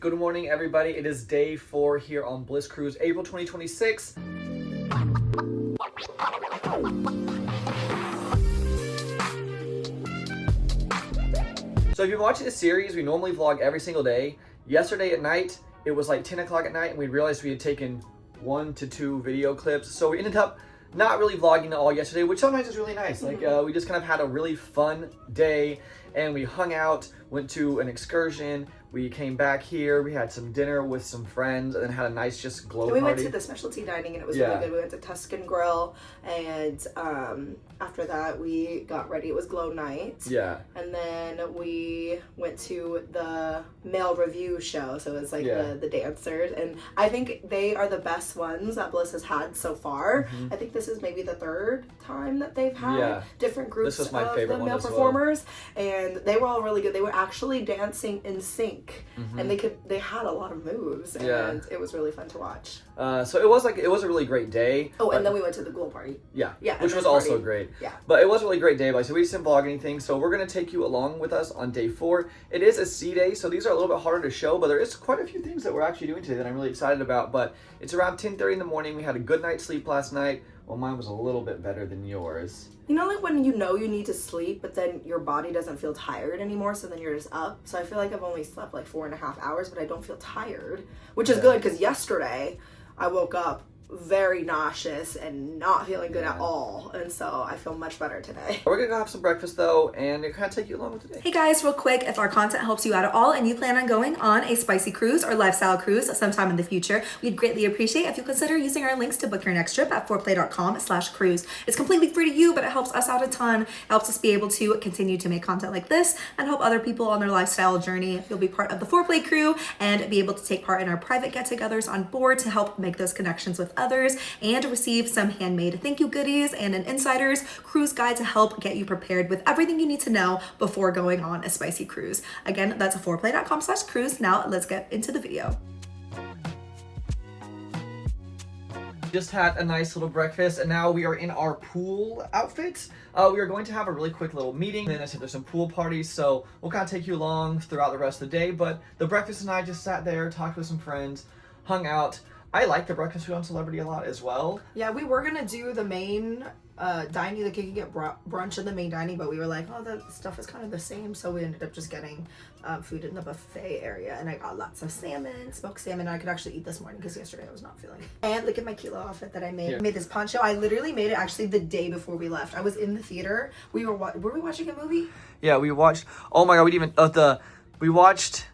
Good morning, everybody. It is day 4 here on Bliss Cruise, April 2026. So if you're watching this series, we normally vlog every single day. Yesterday at night, it was like 10 o'clock at night, and we realized we had taken 1 to 2 video clips. So we ended up not really vlogging at all yesterday, which sometimes is really nice. Like we just kind of had a really fun day, and we hung out, went to an excursion. We came back here, we had some dinner with some friends, and then had a nice just glow party. We went to the specialty dining, and it was really good. We went to Tuscan Grill, and after that we got ready. It was glow night. Yeah. And then we went to the male review show, so it was like the dancers, and I think they are the best ones that Bliss has had so far. I think this is maybe the 3rd time that they've had different groups of the male performers, and they were all really good. They were actually dancing in sync. And they had a lot of moves, and it was really fun to watch. So it was a really great day. Oh, and then we went to the glow party. Yeah, which was also great. Yeah, but it was a really great day. But so we just didn't vlog anything. So we're gonna take you along with us on day 4. It is a sea day, so these are a little bit harder to show, but there is quite a few things that we're actually doing today that I'm really excited about. But it's around 10:30 in the morning. We had a good night's sleep last night. Well, mine was a little bit better than yours. You know, like when you know you need to sleep, but then your body doesn't feel tired anymore, so then you're just up. So I feel like I've only slept like 4.5 hours, but I don't feel tired, which is good, because yesterday I woke up very nauseous and not feeling good at all, and so I feel much better today. We're gonna go have some breakfast though, and it kind of take you along with today. Hey guys, real quick, if our content helps you out at all and you plan on going on a spicy cruise or lifestyle cruise sometime in the future, we'd greatly appreciate if you consider using our links to book your next trip at foreplay.com/cruise. It's completely free to you, but it helps us out a ton. It helps us be able to continue to make content like this and help other people on their lifestyle journey. You'll be part of the Foreplay crew and be able to take part in our private get-togethers on board to help make those connections with others, and receive some handmade thank you goodies and an insider's cruise guide to help get you prepared with everything you need to know before going on a spicy cruise. Again, that's foreplay.com/cruise. Now let's get into the video. Just had a nice little breakfast, and now we are in our pool outfits. We are going to have a really quick little meeting, and then I said there's some pool parties, so we'll kind of take you along throughout the rest of the day. But the breakfast and I just sat there, talked with some friends, hung out. I like the breakfast food on Celebrity a lot as well. Yeah, we were gonna do the main dining, like you could get brunch in the main dining, but we were like, oh, the stuff is kind of the same, so we ended up just getting food in the buffet area, and I got lots of salmon, smoked salmon. I could actually eat this morning because yesterday I was not feeling it. And look at my kilo outfit that I made. I made this poncho. I literally made it actually the day before we left. I was in the theater. Were we watching a movie? Yeah, we watched. Oh my god, we watched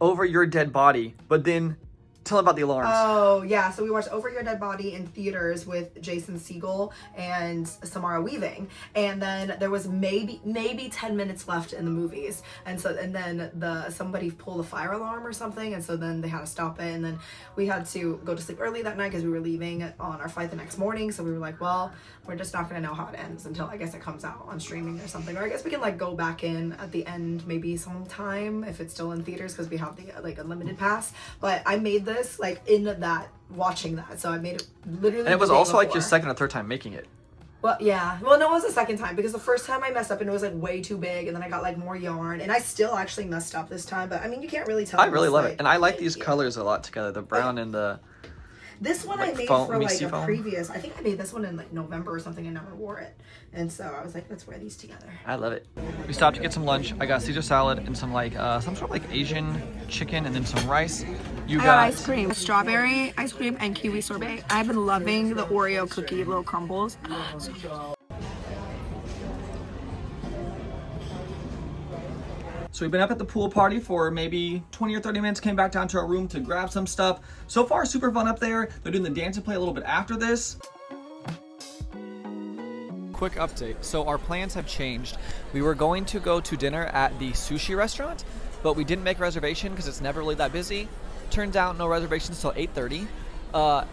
Over Your Dead Body, but then. Tell them about the alarms. Oh, yeah. So we watched Over Your Dead Body in theaters with Jason Segel and Samara Weaving. And then there was maybe 10 minutes left in the movies. And then somebody pulled a fire alarm or something. And so then they had to stop it. And then we had to go to sleep early that night because we were leaving on our flight the next morning. So we were like, well, we're just not going to know how it ends until I guess it comes out on streaming or something. Or I guess we can like go back in at the end maybe sometime if it's still in theaters because we have the like unlimited pass. But I made this like in that watching that, so I made it literally. And it was also like your 2nd or 3rd time making it. Well, yeah. Well, no, it was the 2nd time because the first time I messed up and it was like way too big, and then I got like more yarn, and I still actually messed up this time. But I mean, you can't really tell. I really love it, and I like these colors a lot together, the brown and the. This one I made for like a previous. I think I made this one in like November or something. I never wore it, and so I was like, let's wear these together. I love it. We stopped to get some lunch. I got Caesar salad and some like some sort of like Asian chicken, and then some rice. You got ice cream, strawberry ice cream, and kiwi sorbet. I've been loving the Oreo cookie little crumbles. So we've been up at the pool party for maybe 20 or 30 minutes, came back down to our room to grab some stuff. So far, super fun up there. They're doing the dance and play a little bit after this. Quick update. So our plans have changed. We were going to go to dinner at the sushi restaurant, but we didn't make a reservation because it's never really that busy. Turns out no reservations till 8:30.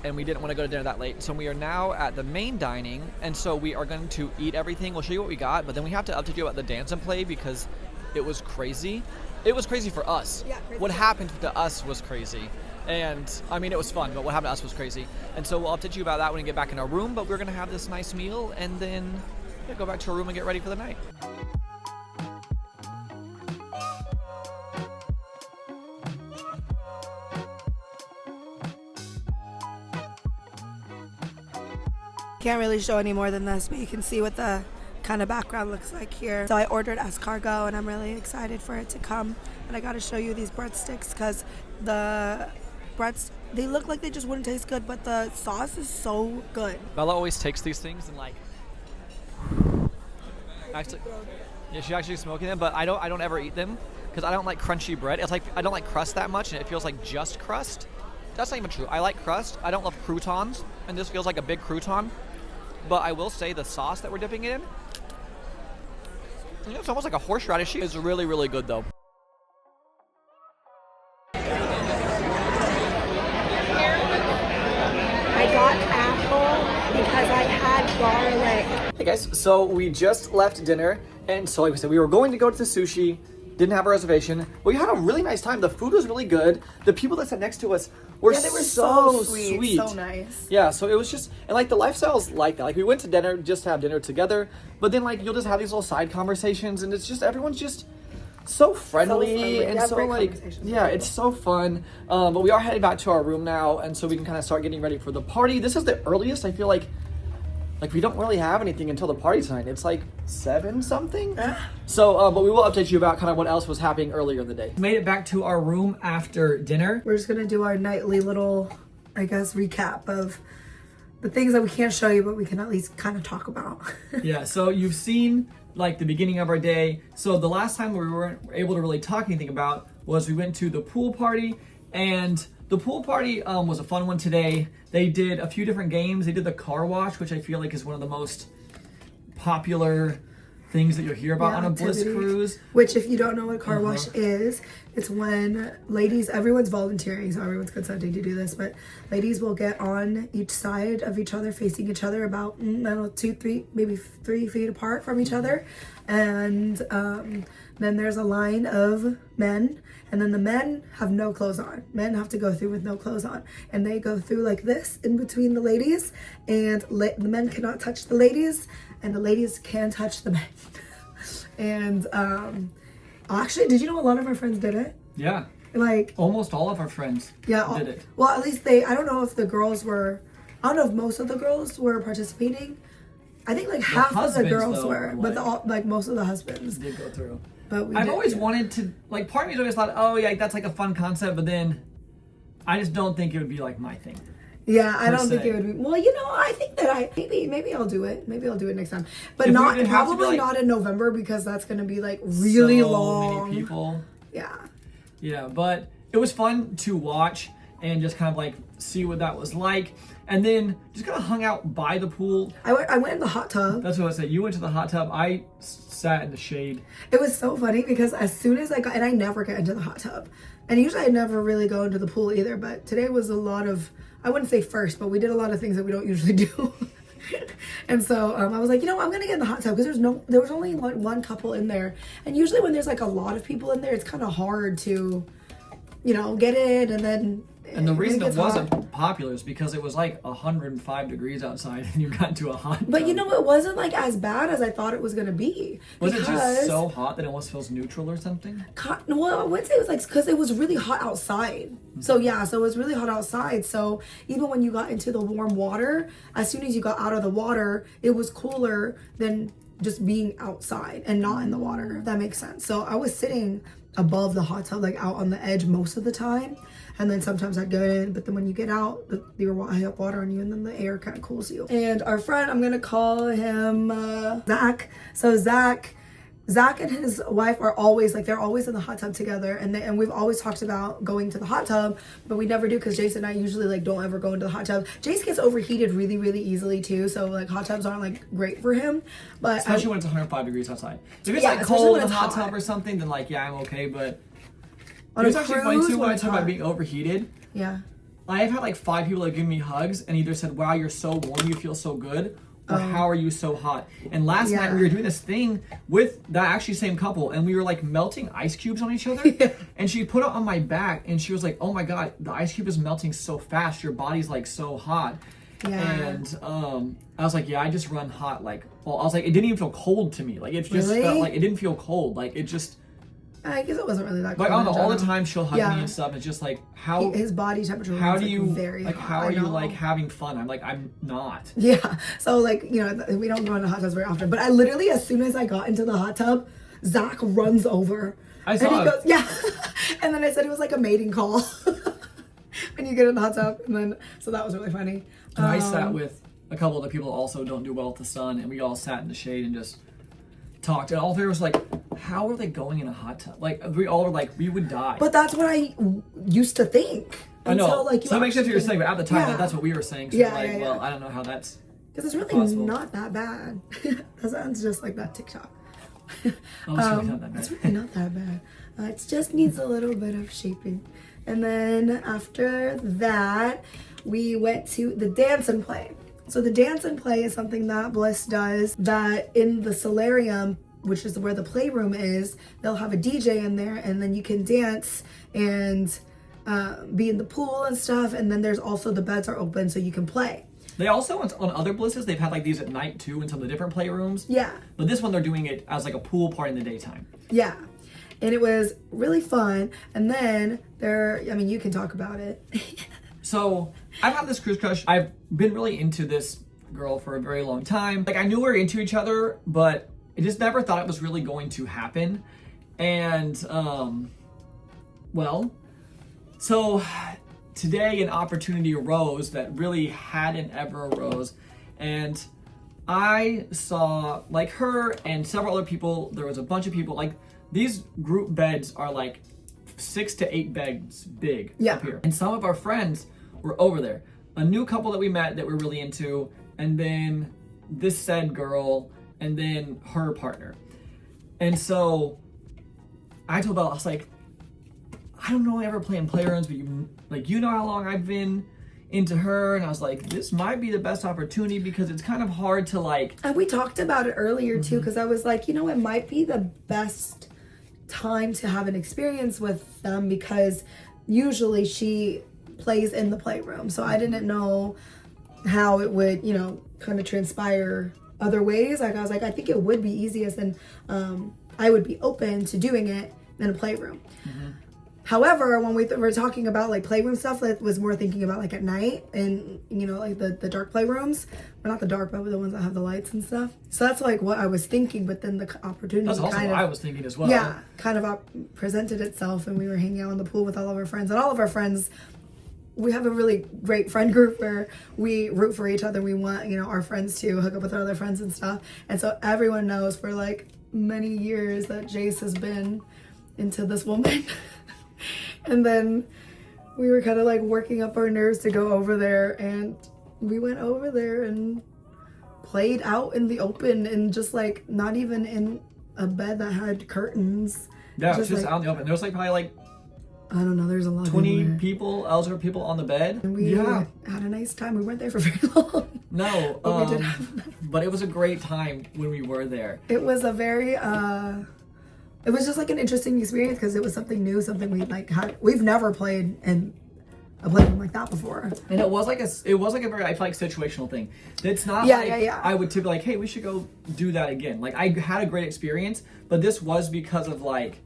And we didn't want to go to dinner that late. So we are now at the main dining, and so we are going to eat everything. We'll show you what we got, but then we have to update you about the dance and play because it was crazy. It was crazy for us. Yeah, what happened to us was crazy. And I mean, it was fun, but what happened to us was crazy. And so we'll update you about that when we get back in our room, but we're gonna have this nice meal and then go back to our room and get ready for the night. can't really show any more than this, but you can see what the kind of background looks like here. So I ordered escargot and I'm really excited for it to come. And I got to show you these breadsticks because the breads, they look like they just wouldn't taste good, but the sauce is so good. Bella always takes these things and like, actually, yeah, she's actually smoking them, but I don't ever eat them because I don't like crunchy bread. It's like I don't like crust that much, and it feels like just crust. That's not even true. I like crust. I don't love croutons, and this feels like a big crouton. But I will say the sauce that we're dipping it in, you know, it's almost like a horseradish. It's really, really good though. I got apple because I had garlic. Hey guys, so we just left dinner, and so like we said, we were going to go to the sushi, didn't have a reservation, but we had a really nice time. The food was really good. The people that sat next to us were, Yeah, they were so sweet. sweet. So nice. Yeah, so it was just, and like the lifestyle's like that. Like we went to dinner just to have dinner together, but then like you'll just have these little side conversations, and it's just, everyone's just so friendly, and Yeah, so great like, conversations. yeah, it's so fun. But we are heading back to our room now, and so we can kind of start getting ready for the party. This is the earliest I feel like we don't really have anything until the party tonight. It's like 7 something. So, but we will update you about kind of what else was happening earlier in the day. Made it back to our room after dinner. We're just gonna do our nightly little, I guess, recap of the things that we can't show you, but we can at least kind of talk about. Yeah, so you've seen like the beginning of our day. So the last time we weren't able to really talk anything about was we went to the pool party, and the pool party was a fun one today. They did a few different games. They did the car wash, which I feel like is one of the most popular things that you'll hear about on a Bliss activities. Cruise. Which, if you don't know what car wash is, it's when ladies, everyone's volunteering, so everyone's consenting to do this, but ladies will get on each side of each other, facing each other about, I don't know, 2, 3, maybe 3 feet apart from each other. And then there's a line of men, and then the men have no clothes on. Men have to go through with no clothes on. And they go through like this in between the ladies, and the men cannot touch the ladies, and the ladies can touch the men. And actually, did you know a lot of our friends did it? Yeah, Like, almost all of our friends did it. well, at least I don't know if the girls were, I don't know if most of the girls were participating. I think like half of the husbands, girls though, were, but like most of the husbands. Did go through. But I've always wanted to, like, part of me's always thought, oh yeah, that's like a fun concept, but then I just don't think it would be like my thing. Yeah, I don't think se. it would be. Well, you know, I think that maybe I'll do it. Maybe I'll do it next time, but If we not didn't have to be, probably like, not in November because that's gonna be like really so long. many people. Yeah. Yeah, but it was fun to watch and just kind of like see what that was like, and then just kind of hung out by the pool. I went in the hot tub. That's what I said. You went to the hot tub. I sat in the shade. It was so funny because as soon as I got, and I never get into the hot tub, and usually I never really go into the pool either, but today was a lot of, I wouldn't say first, but we did a lot of things that we don't usually do. And so I was like, you know, I'm gonna get in the hot tub because there was only one couple in there, and usually when there's like a lot of people in there, it's kind of hard to, you know, get in, and then. And the reason it gets wasn't hot. popular is because it was like 105 degrees outside, and you got into a hot tub. But you know, it wasn't like as bad as I thought it was gonna be. Was it just because- so hot that it almost feels neutral or something? Well, I would say it was like because it was really hot outside. So yeah, so it was really hot outside. So even when you got into the warm water, as soon as you got out of the water, it was cooler than just being outside and not in the water. If that makes sense. So I was sitting above the hot tub, like out on the edge most of the time, and then sometimes I'd go in. But then when you get out, you have water on you, and then the air kind of cools you. And our friend, I'm gonna call him Zach. So Zach and his wife are always like, they're always in the hot tub together, and we've always talked about going to the hot tub, but we never do because Jason and I usually like don't ever go into the hot tub. Jace gets overheated really, really easily too, so like hot tubs aren't like great for him. But Especially when it's 105 degrees outside. If it's Yeah, like especially cold when in the it's hot hot. tub or something, then like, yeah, I'm okay, but on it's a actually funny cruise, too when I it's talk about hot. being overheated. Yeah. I've had like 5 people that give me hugs and either said, wow, you're so warm, you feel so good, or how are you so hot? And last night we were doing this thing with that actually same couple, and we were like melting ice cubes on each other. And she put it on my back, and she was like, oh my God, the ice cube is melting so fast, your body's like so hot. Yeah. And I was like, yeah, I just run hot. Like, well, I was like, it didn't even feel cold to me. Like, it just Really? felt like it didn't feel cold. Like, it just, I guess it wasn't really that Like, I cold don't in know, all the general. time she'll hug me and stuff. It's just like, how His body temperature how was do like, you very like hot. how I are you know. like having fun? I'm like, I'm not. Yeah. So like, you know, we don't go into hot tubs very often, but I literally, as soon as I got into the hot tub, Zach runs over. I saw and he it. goes, yeah. And then I said it was like a mating call when you get in the hot tub. And then, so that was really funny. And I sat with a couple of the people who also don't do well with the sun, and we all sat in the shade and just talked. And all three was like, how are they going in a hot tub? Like, we all were like, we would die. But that's what I used to think. I know. Until, like, you so it makes sense what you're actually- saying, but at the time, Yeah. that's what we were saying. So Yeah, we're like, yeah, well, yeah. I don't know how that's. Because it's really possible. not that bad. That sounds just like that TikTok. Oh, it's really not that bad. It's really not that bad. It just needs a little bit of shaping. And then after that, we went to the dance and play. So the dance and play is something that Bliss does, that in the solarium, which is where the playroom is, they'll have a DJ in there, and then you can dance and be in the pool and stuff. And then there's also the beds are open so you can play. They also, on other Blisses, they've had like these at night too in some of the different playrooms. Yeah. But this one, they're doing it as like a pool party in the daytime. Yeah. And it was really fun. And then you can talk about it. So I've had this cruise crush. I've been really into this girl for a very long time. Like, I knew we were into each other, but I just never thought it was really going to happen. And, so today an opportunity arose that really hadn't ever arose. And I saw like her and several other people. There was a bunch of people. Like, these group beds are like 6 to 8 beds big Yeah. up here. And some of our friends were over there. A new couple that we met that we're really into, and then this said girl, and then her partner. And so I told Bella, I was like, I don't know, I ever play in playrooms, but you know how long I've been into her, and I was like, this might be the best opportunity because it's kind of hard to like. And we talked about it earlier too, because I was like, it might be the best time to have an experience with them, because usually she plays in the playroom. So I didn't know how it would, kind of transpire other ways. Like, I was like, I think it would be easiest, and I would be open to doing it in a playroom. Mm-hmm. However, when we were talking about like playroom stuff, that was more thinking about like at night and like the dark playrooms, but not the dark, but the ones that have the lights and stuff. So that's like what I was thinking. But then the opportunity That's also kind what of I was thinking as well. yeah, kind of presented itself, and we were hanging out in the pool with all of our friends, and all of our friends. We have a really great friend group where we root for each other. We want our friends to hook up with our other friends and stuff, and so everyone knows for like many years that Jace has been into this woman. And then we were kind of like working up our nerves to go over there, and we went over there and played out in the open, and just like not even in a bed that had curtains. Yeah, just like, out in the open. There was like probably like I don't know, there's a lot 20 of people, eligible people on the bed. and we yeah. had a nice time. We weren't there for very long. No, But we did have but it was a great time when we were there. It was a very it was just like an interesting experience, because it was something new, something we've never played in a playroom like that before. And it was like a very, I feel like, situational thing. It's not Yeah, like yeah. I would typically like, hey, we should go do that again. Like, I had a great experience, but this was because of like,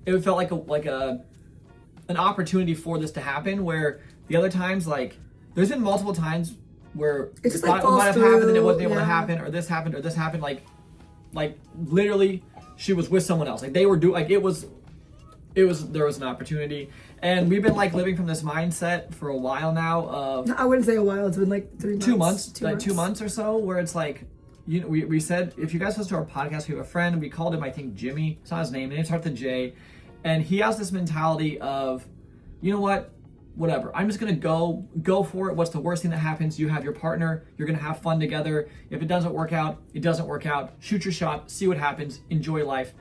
it felt like an opportunity for this to happen, where the other times, like, there's been multiple times where It just, it like, might have falls happened and it through, wasn't able to yeah. happen, or this happened, like literally she was with someone else. Like, they were there was an opportunity, and we've been like living from this mindset for a while now of I wouldn't say a while. It's been like 3 months. 2 months, 2 months or so, where it's like, we said, if you guys listen to our podcast, we have a friend, we called him, I think, Jimmy. It's not his name. It starts with a J. And he has this mentality of, you know what, whatever. I'm just going to go for it. What's the worst thing that happens? You have your partner. You're going to have fun together. If it doesn't work out, it doesn't work out. Shoot your shot. See what happens. Enjoy life.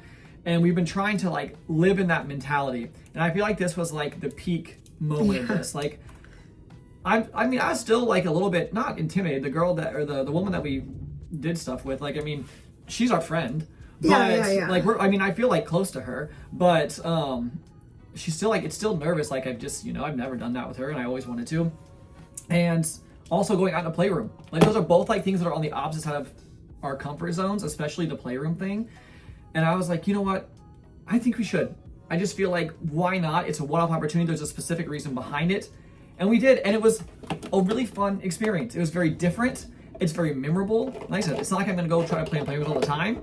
And we've been trying to like live in that mentality. And I feel like this was like the peak moment of this. Like, I was still like a little bit, not intimidated. The girl that, or the woman that we did stuff with, like, I mean, she's our friend. But Yeah. like, I feel like close to her, but she's still like, it's still nervous. Like, I've never done that with her, and I always wanted to. And also going out in a playroom. Like, those are both like things that are on the opposite side of our comfort zones, especially the playroom thing. And I was like, you know what? I think we should. I just feel like, why not? It's a one-off opportunity. There's a specific reason behind it. And we did. And it was a really fun experience. It was very different. It's very memorable. Like I said, it's not like I'm going to go try to play on playrooms all the time.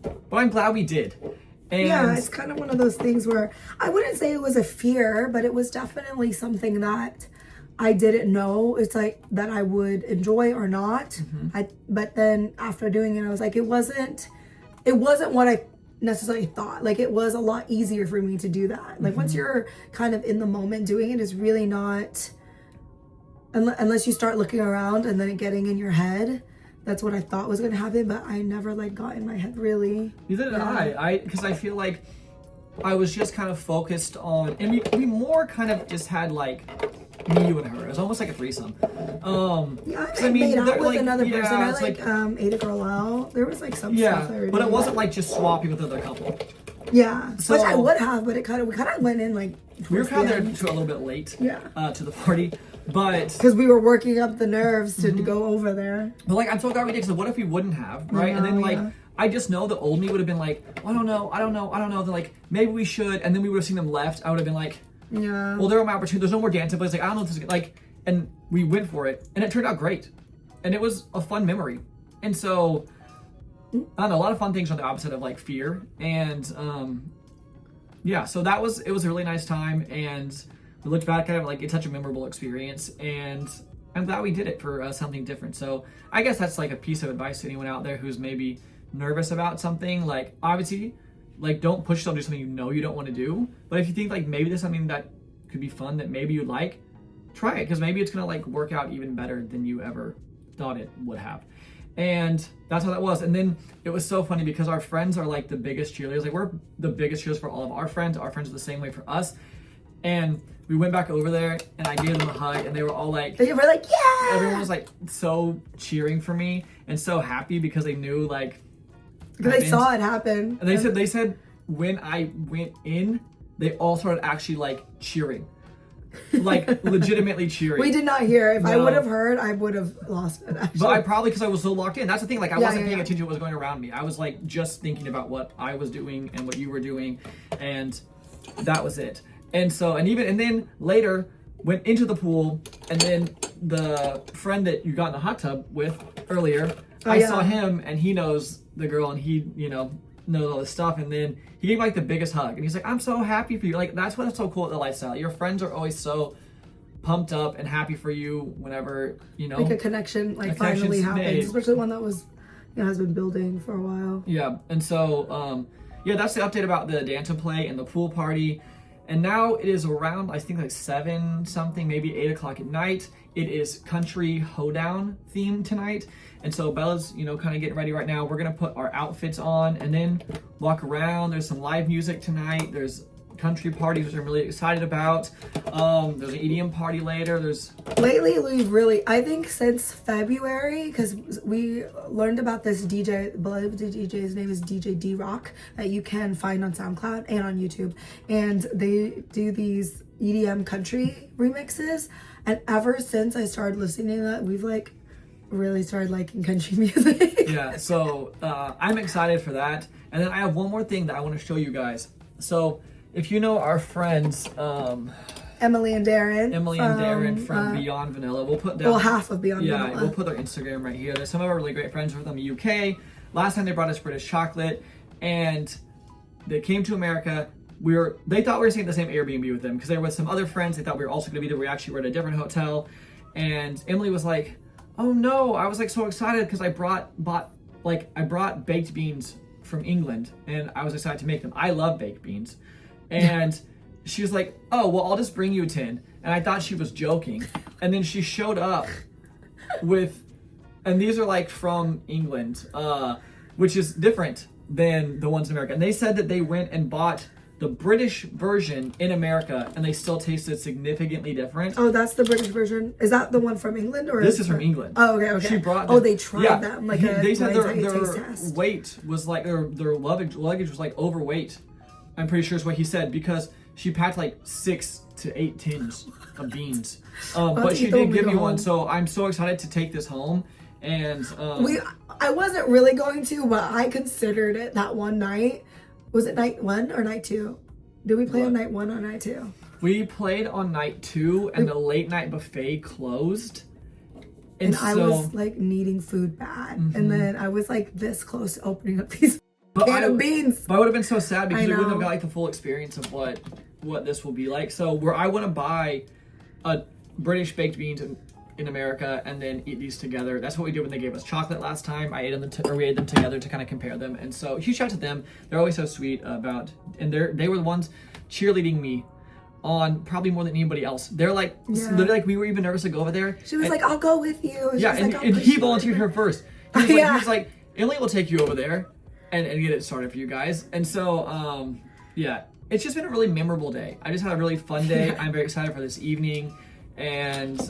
But I'm glad we did. And yeah, it's kind of one of those things where I wouldn't say it was a fear, but it was definitely something that I didn't know. It's like that I would enjoy or not. But then after doing it, I was like, it wasn't what I necessarily thought. Like, it was a lot easier for me to do that. Like, once you're kind of in the moment doing it, is really not, unless you start looking around and then getting in your head. That's what I thought was going to happen, but I never like got in my head really. Neither did I. Because I feel like I was just kind of focused on, and we more kind of just had like me, you, and her. It was almost like a threesome. Yeah, I made out with like, another person. I it's ate a girl out. There was like some yeah, stuff there. but it wasn't like just swapping with another couple. Yeah, So- which I would have, but we kind of went in like We were kind of there end. to a little bit late. Yeah. To the party, but Because we were working up the nerves to go over there. like I'm so glad we did. Because what if we wouldn't have, right? And then like yeah. I just know the old me would have been like, I don't know. Then like maybe we should, and then we would have seen them left. I would have been like, Yeah. well, there are my opportunities. There's no more dancing, but it's like I don't know if this is like, and we went for it, and it turned out great, and it was a fun memory. And so I don't know, a lot of fun things on the opposite of like fear, and yeah. So it was a really nice time, and we looked back at it like it's such a memorable experience, and I'm glad we did it for something different. So I guess that's like a piece of advice to anyone out there who's maybe nervous about something. Like obviously, like don't push yourself to do something you know you don't want to do. But if you think like maybe there's something that could be fun that maybe you'd like, try it, because maybe it's gonna like work out even better than you ever thought it would have. And that's how that was. And then it was so funny because our friends are like the biggest cheerleaders. Like we're the biggest cheerleaders for all of our friends. Our friends are the same way for us. And we went back over there and I gave them a hug and they were all like, They were like, yeah. everyone was like so cheering for me and so happy because they knew like, Because they saw it happen. and they said when I went in, they all started actually like cheering. Like legitimately cheering. We did not hear. If I No. would have heard, I would have lost it. Actually. But I probably, because I was so locked in. That's the thing. Like I wasn't paying yeah. attention to what was going around me. I was like just thinking about what I was doing and what you were doing, and that was it. And so, and then later went into the pool, and then the friend that you got in the hot tub with earlier, I saw him, and he knows the girl, and he knows all this stuff, and then he gave like the biggest hug, and he's like, "I'm so happy for you." Like that's what's so cool at the lifestyle. Your friends are always so pumped up and happy for you whenever like a connection a finally connection's happens, made. especially one that was has been building for a while. Yeah, and so that's the update about the dance and play and the pool party. And now it is around, I think like 7 something, maybe 8 o'clock at night. It is country hoedown theme tonight. And so Bella's, kind of getting ready right now. We're gonna put our outfits on and then walk around. There's some live music tonight. There's country parties, which I'm really excited about. There's an EDM party later. Lately, we've really, I think since February, because we learned about this DJ, I believe the DJ's name is DJ D-Rock, that you can find on SoundCloud and on YouTube. And they do these EDM country remixes. And ever since I started listening to that, we've like really started liking country music. Yeah, so I'm excited for that. And then I have one more thing that I want to show you guys. So if you know our friends, Emily and Darren. from Beyond Vanilla, we'll put down. Well, half of Beyond Yeah, Vanilla. we'll put their Instagram right here. There's some of our really great friends from the UK. Last time they brought us British chocolate, and they came to America. They thought we were staying at the same Airbnb with them because they were with some other friends. They thought we were also going to be there. We actually were at a different hotel, and Emily was like, "Oh no!" I was like so excited because I brought baked beans from England, and I was excited to make them. I love baked beans, and she was like, "Oh well, I'll just bring you a tin." And I thought she was joking, and then she showed up with, and these are like from England, which is different than the ones in America. And they said that they went and bought the British version in America, and they still tasted significantly different. Oh, that's the British version. Is that the one from England, or This is from England. Oh, okay. She brought. They tried them like they said taste their test. weight was like their luggage was like overweight. I'm pretty sure is what he said, because she packed like 6 to 8 tins of beans. But she did give me one, so I'm so excited to take this home. And I wasn't really going to, but I considered it that one night. Was it night 1 or night 2? Did we play on What? night 1 or night 2? We played on night 2 and the late night buffet closed. And I was like needing food bad. And then I was like this close to opening up these can of beans. But I would have been so sad because I we wouldn't have know. got like the full experience of what this will be like. So where I want to buy a British baked beans in America and then eat these together. That's what we did when they gave us chocolate last time. I ate them we ate them together to kind of compare them. And so huge shout out to them. They're always so sweet about, and they were the ones cheerleading me on probably more than anybody else. They're like, literally like we were even nervous to go over there. She was like, I'll go with you. She Yeah, was and, like, and I'll he push you. volunteered her first. He was, Yeah. he was like, Emily will take you over there and get it started for you guys. And so, yeah, it's just been a really memorable day. I just had a really fun day. I'm very excited for this evening. And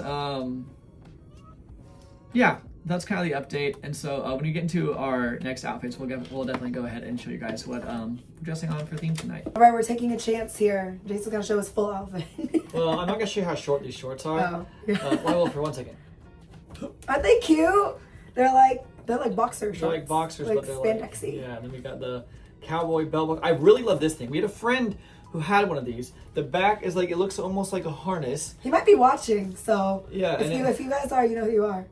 yeah, that's kind of the update. And so when we get into our next outfits, we'll definitely go ahead and show you guys what we're dressing on for theme tonight. All right, we're taking a chance here. Jason's gonna show his full outfit. Well, I'm not gonna show you how short these shorts are. Oh, yeah. Well, for 1 second. Aren't they cute? They're like boxer shorts. They're like boxers, like but they're spandexy. like, yeah. And then we got the cowboy belt buckle. I really love this thing. We had a friend who had one of these. The back is like, it looks almost like a harness. He might be watching, so Yeah, if you guys are, you know who you are.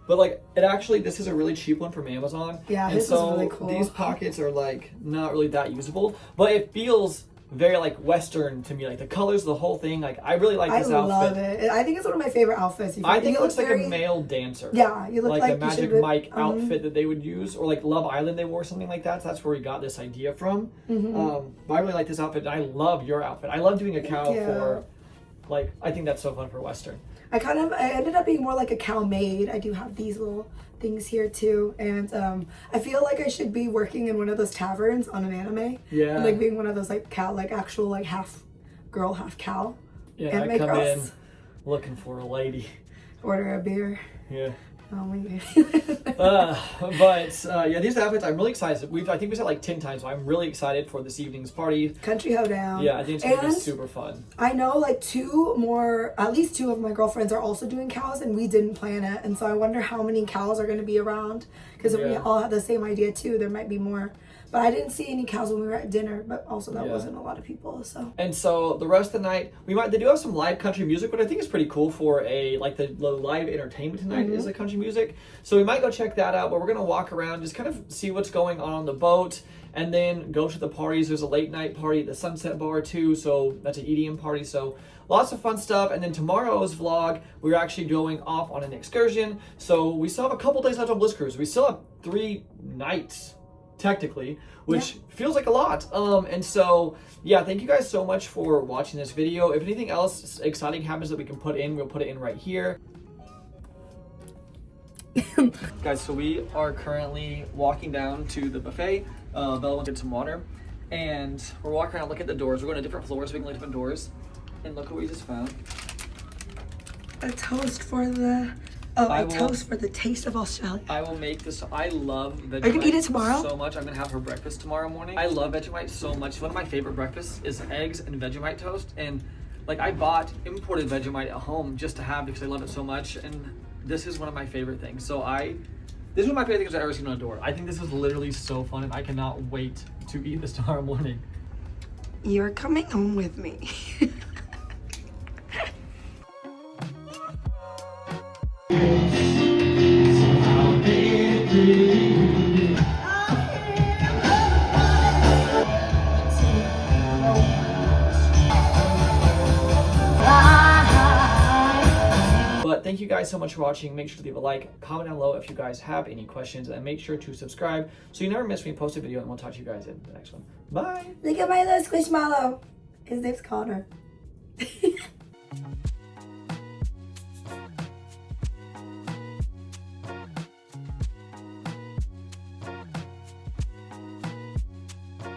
But like, this is a really cheap one from Amazon. Yeah, and his so is really cool. These pockets are like not really that usable, but it feels very like Western to me. Like the colors, the whole thing. Like I really like this outfit. I love it. I think it's one of my favorite outfits. I think it looks like a male dancer. Yeah, you look like the you Magic should- Mike outfit that they would use, or like Love Island they wore something like that. So that's where we got this idea from. But I really like this outfit. And I love your outfit. I love doing a cow you. for, like, I think that's so fun for Western. I ended up being more like a cow maid. I do have these little things here too, and I feel like I should be working in one of those taverns on an anime. Yeah. And, like being one of those like cow, like actual like half girl, half cow. Yeah, anime I come girls. in looking for a lady. Order a beer. Yeah. Oh my god. Yeah, these outfits, I'm really excited. I think we said like 10 times, so I'm really excited for this evening's party. Country hoedown. Yeah, I think it's gonna be And super fun. I know like at least two of my girlfriends are also doing cows, and we didn't plan it, and so I wonder how many cows are going to be around, because if we Yeah. all have the same idea too, there might be more. But I didn't see any cows when we were at dinner, but also that Yeah. wasn't a lot of people, so. And so the rest of the night, they do have some live country music, but I think it's pretty cool for the live entertainment tonight is the country music. So we might go check that out, but we're gonna walk around, just kind of see what's going on the boat, and then go to the parties. There's a late night party at the Sunset Bar too, so that's an EDM party. So lots of fun stuff. And then tomorrow's vlog, we're actually going off on an excursion. So we still have a couple days left on Bliss Cruise. We still have 3 nights technically, which feels like a lot. And so yeah, thank you guys so much for watching this video. If anything else exciting happens that we can put in, we'll put it in right here. Guys, so we are currently walking down to the buffet. Bella went to get some water, and we're walking around looking at the doors. We're going to different floors so we can look at different doors. And look what we just found. A toast for the toast for the taste of Australia. I will make this. I love Vegemite. Are you gonna eat it tomorrow? So much. I'm gonna have for breakfast tomorrow morning. I love Vegemite so much. One of my favorite breakfasts is eggs and Vegemite toast. And like I bought imported Vegemite at home just to have because I love it so much. And this is one of my favorite things. So this is one of my favorite things I've ever seen on a door. I think this is literally so fun, and I cannot wait to eat this tomorrow morning. You're coming home with me. But thank you guys so much for watching. Make sure to leave a like, comment down below if you guys have any questions, and make sure to subscribe so you never miss when we post a video, and we'll talk to you guys in the next one. Bye! Look at my little squishmallow. His name's Connor.